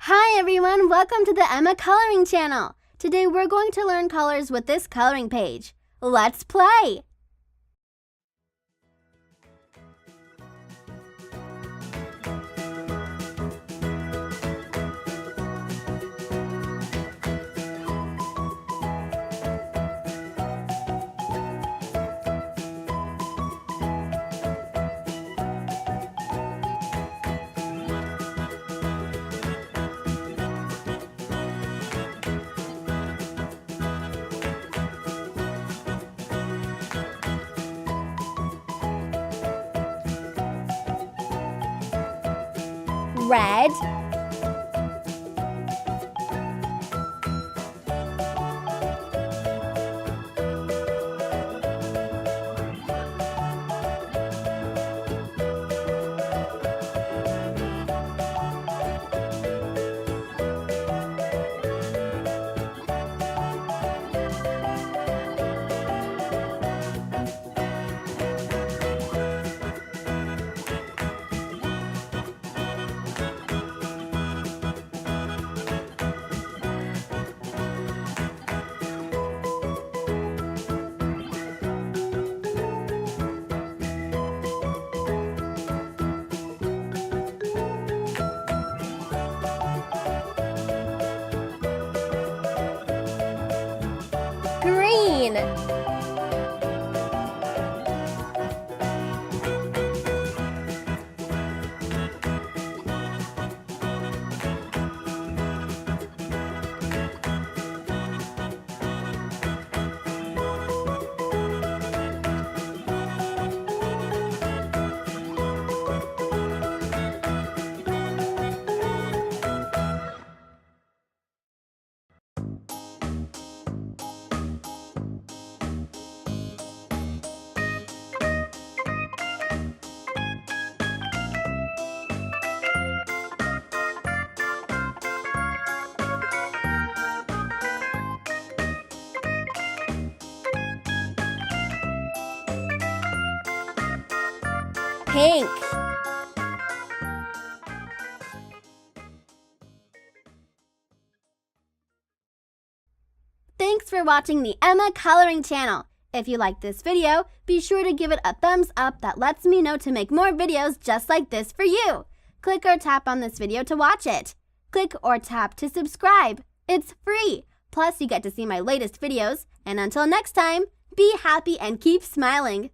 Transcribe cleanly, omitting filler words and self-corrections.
Hi everyone, welcome to the Emma Coloring Channel. Today we're going to learn colors with this coloring page. Let's play! Red, green, pink. Thanks for watching the Emma Coloring Channel. If you liked this video, be sure to give it a thumbs up that lets me know to make more videos just like this for you. Click or tap on this video to watch it. Click or tap to subscribe. It's free. Plus, you get to see my latest videos. And until next time, be happy and keep smiling.